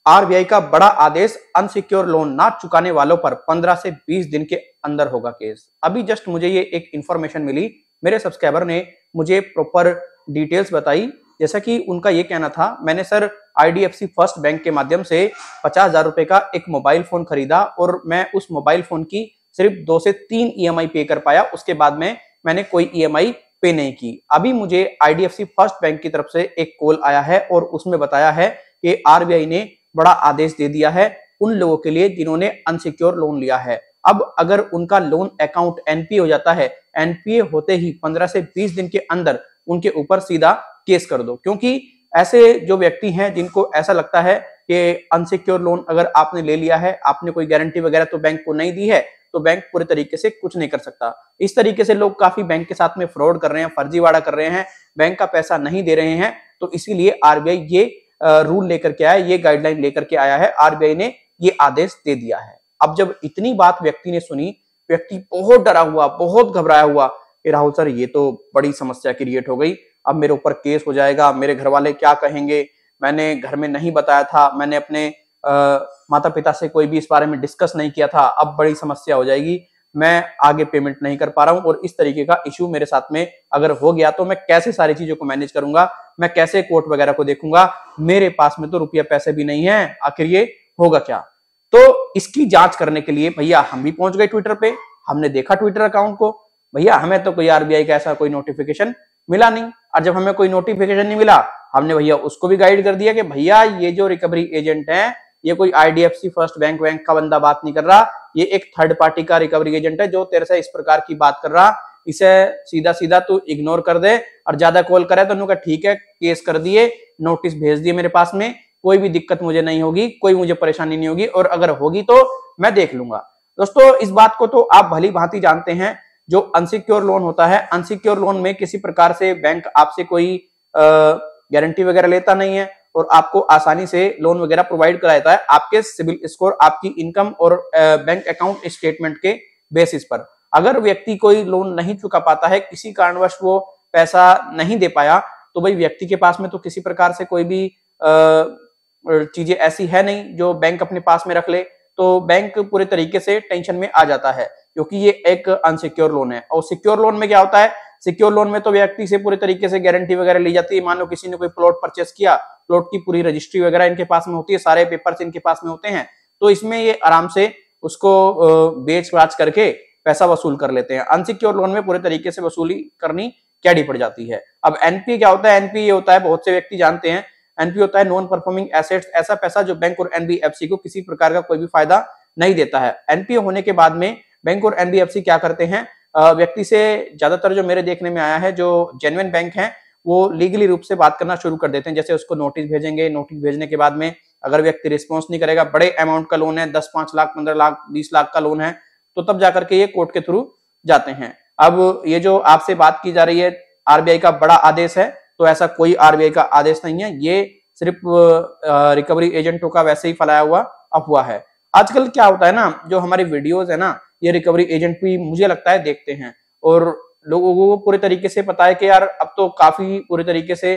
RBI का बड़ा आदेश, unsecure loan ना चुकाने वालों पर 15 से 20 दिन के अंदर होगा केस। अभी जस्ट मुझे ये एक इंफॉर्मेशन मिली, मेरे सब्सक्राइबर ने मुझे प्रॉपर डिटेल्स बताई। जैसा कि उनका ये कहना था, मैंने सर आईडीएफसी फर्स्ट बैंक के माध्यम से 50,000 रुपए का एक मोबाइल फोन खरीदा और मैं उस मोबाइल फोन की सिर्फ 2 से 3 ईएमआई पे कर पाया, उसके बाद में मैंने कोई ईएमआई पे नहीं की। अभी मुझे आईडीएफसी फर्स्ट बैंक की तरफ से एक कॉल आया है और उसमें बताया है कि आरबीआई ने बड़ा आदेश दे दिया है उन लोगों के लिए जिन्होंने अनसिक्योर लोन लिया है। अब अगर उनका लोन अकाउंट एनपीए हो जाता है, एनपीए होते ही 15 से 20 दिन के अंदर उनके ऊपर सीधा केस कर दो, क्योंकि ऐसे जो व्यक्ति हैं जिनको ऐसा लगता है कि अनसिक्योर लोन अगर आपने ले लिया है, आपने कोई गारंटी वगैरह तो बैंक को नहीं दी है, तो बैंक पूरे तरीके से कुछ नहीं कर सकता। इस तरीके से लोग काफी बैंक के साथ में फ्रॉड कर रहे हैं, फर्जीवाड़ा कर रहे हैं, बैंक का पैसा नहीं दे रहे हैं। तो इसीलिए आरबीआई ये रूल लेकर के आया, ये गाइडलाइन लेकर के आया है, आरबीआई ने ये आदेश दे दिया है। अब जब इतनी बात व्यक्ति ने सुनी, व्यक्ति बहुत डरा हुआ, बहुत घबराया हुआ कि राहुल सर ये तो बड़ी समस्या क्रिएट हो गई, अब मेरे ऊपर केस हो जाएगा, मेरे घर वाले क्या कहेंगे, मैंने घर में नहीं बताया था, मैंने अपने माता पिता से कोई भी इस बारे में डिस्कस नहीं किया था, अब बड़ी समस्या हो जाएगी, मैं आगे पेमेंट नहीं कर पा रहा हूं और इस तरीके का इश्यू मेरे साथ में अगर हो गया तो मैं कैसे सारी चीजों को मैनेज करूंगा, मैं कैसे कोर्ट वगैरह को देखूंगा, मेरे पास में तो रुपया पैसे भी नहीं है, आखिर ये होगा क्या। तो इसकी जांच करने के लिए भैया हम भी पहुंच गए ट्विटर पे, हमने देखा ट्विटर अकाउंट को, भैया हमें तो कोई आरबीआई का ऐसा कोई नोटिफिकेशन मिला नहीं। और जब हमें कोई नोटिफिकेशन नहीं मिला, हमने भैया उसको भी गाइड कर दिया कि भैया ये जो रिकवरी एजेंट है, ये कोई आईडीएफसी फर्स्ट बैंक का बंदा बात नहीं कर रहा, ये एक थर्ड पार्टी का रिकवरी एजेंट है जो तेरे से इस प्रकार की बात कर रहा, इसे सीधा सीधा तू इग्नोर कर दे, और ज्यादा कॉल करे तो उन्होंने कहा ठीक है, केस कर दिए, नोटिस भेज दिए मेरे पास में, कोई भी दिक्कत मुझे नहीं होगी, कोई मुझे परेशानी नहीं होगी, और अगर होगी तो मैं देख लूंगा। दोस्तों इस बात को तो आप भली भांति जानते हैं, जो अनसिक्योर लोन होता है, अनसिक्योर लोन में किसी प्रकार से बैंक आपसे कोई गारंटी वगैरह लेता नहीं है और आपको आसानी से लोन वगैरह प्रोवाइड कराता है आपके सिविल स्कोर, आपकी इनकम और बैंक अकाउंट स्टेटमेंट के बेसिस पर। अगर व्यक्ति कोई लोन नहीं चुका पाता है, किसी कारणवश वो पैसा नहीं दे पाया, तो भाई व्यक्ति के पास में तो किसी प्रकार से कोई भी चीजें ऐसी है नहीं जो बैंक अपने पास में रख ले, तो बैंक पूरे तरीके से टेंशन में आ जाता है, क्योंकि ये एक अनसिक्योर लोन है। और सिक्योर लोन में क्या होता है, सिक्योर लोन में तो व्यक्ति से पूरे तरीके से गारंटी वगैरह ली जाती है। मान लो किसी ने कोई प्लॉट परचेस किया, प्लॉट की पूरी रजिस्ट्री वगैरह इनके पास में होती है, सारे पेपर्स इनके पास में होते हैं, तो इसमें ये आराम से उसको बेच बाच करके पैसा वसूल कर लेते हैं। अनसिक्योर लोन में पूरे तरीके से वसूली करनी कैडी पड़ जाती है। अब एनपीए क्या होता है, एनपीए ये होता है, बहुत से व्यक्ति जानते हैं, एनपीए होता है नॉन परफॉर्मिंग एसेट्स, ऐसा पैसा जो बैंक और एनबीएफसी को किसी प्रकार का कोई भी फायदा नहीं देता है। एनपीए होने के बाद में बैंक और एनबीएफसी क्या करते हैं, व्यक्ति से ज्यादातर जो मेरे देखने में आया है, जो जेन्युइन बैंक हैं वो लीगली रूप से बात करना शुरू कर देते हैं। जैसे उसको नोटिस भेजेंगे, नोटिस भेजने के बाद में अगर व्यक्ति रिस्पॉन्स नहीं करेगा, बड़े अमाउंट का लोन है, 10, 5 लाख, 15 लाख, 20 लाख का लोन है, तो तब जाकर के ये कोर्ट के थ्रू जाते हैं। अब ये जो आपसे बात की जा रही है, आरबीआई का बड़ा आदेश है, तो ऐसा कोई आरबीआई का आदेश नहीं है, ये सिर्फ रिकवरी एजेंटों का वैसे ही फैलाया हुआ अफवाह है। आजकल क्या होता है ना, जो हमारी वीडियोस है ना, ये रिकवरी एजेंट भी मुझे लगता है देखते हैं, और लोगों को पूरे तरीके से पता है कि यार अब तो काफी पूरे तरीके से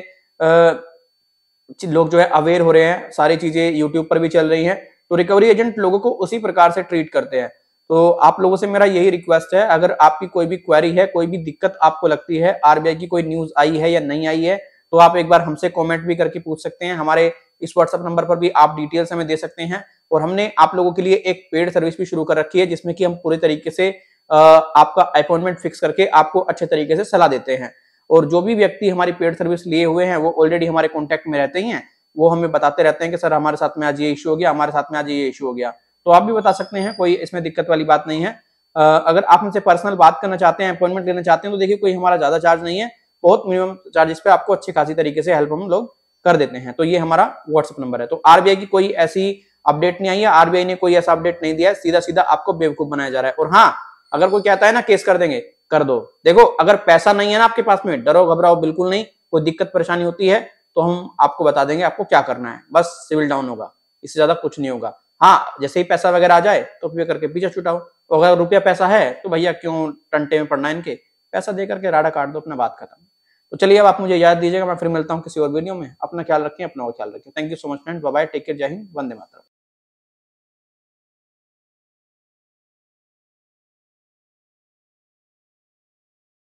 लोग जो है अवेयर हो रहे हैं, सारी चीजें यूट्यूब पर भी चल रही हैं, तो रिकवरी एजेंट लोगों को उसी प्रकार से ट्रीट करते हैं। तो आप लोगों से मेरा यही रिक्वेस्ट है, अगर आपकी कोई भी क्वेरी है, कोई भी दिक्कत आपको लगती है, आरबीआई की कोई न्यूज आई है या नहीं आई है, तो आप एक बार हमसे कमेंट भी करके पूछ सकते हैं। हमारे इस व्हाट्सएप नंबर पर भी आप डिटेल्स हमें दे सकते हैं, और हमने आप लोगों के लिए एक पेड सर्विस भी शुरू कर रखी है, जिसमें कि हम पूरे तरीके से आपका अपॉइंटमेंट फिक्स करके आपको अच्छे तरीके से सलाह देते हैं। और जो भी व्यक्ति हमारी पेड सर्विस लिए हुए हैं वो ऑलरेडी हमारे कॉन्टेक्ट में रहते ही हैं, वो हमें बताते रहते हैं कि सर हमारे साथ में आज ये इशू हो गया, हमारे साथ में आज ये इशू हो गया, तो आप भी बता सकते हैं, कोई इसमें दिक्कत वाली बात नहीं है। अगर आप हमसे पर्सनल बात करना चाहते हैं, अपॉइंटमेंट लेना चाहते हैं, तो देखिए कोई हमारा ज्यादा चार्ज नहीं है, बहुत मिनिमम चार्जेस पे आपको अच्छी खासी तरीके से हेल्प हम लोग कर देते हैं। तो ये हमारा व्हाट्सएप नंबर है। तो आरबीआई की कोई ऐसी अपडेट नहीं आई है, आरबीआई ने कोई ऐसा अपडेट नहीं दिया है, सीधा सीधा आपको बेवकूफ बनाया जा रहा है। और हाँ, अगर कोई कहता है ना केस कर देंगे, कर दो, देखो अगर पैसा नहीं है ना आपके पास में, डरो घबराओ बिल्कुल नहीं, कोई दिक्कत परेशानी होती है तो हम आपको बता देंगे आपको क्या करना है, बस सिविल डाउन होगा, इससे ज्यादा कुछ नहीं होगा। हाँ, जैसे ही पैसा वगैरह आ जाए तो पे करके पीछे छुटाओ, तो अगर रुपया पैसा है तो भैया क्यों टंटे में पड़ना है इनके, पैसा दे करके राडा काट दो, अपना बात खत्म। तो चलिए अब आप मुझे याद दीजिएगा, मैं फिर मिलता हूँ किसी और वीडियो में। अपना ख्याल रखें, अपना और ख्याल रखें। Thank you so much friends, bye bye, take care, Jai Hind, Vande Mataram.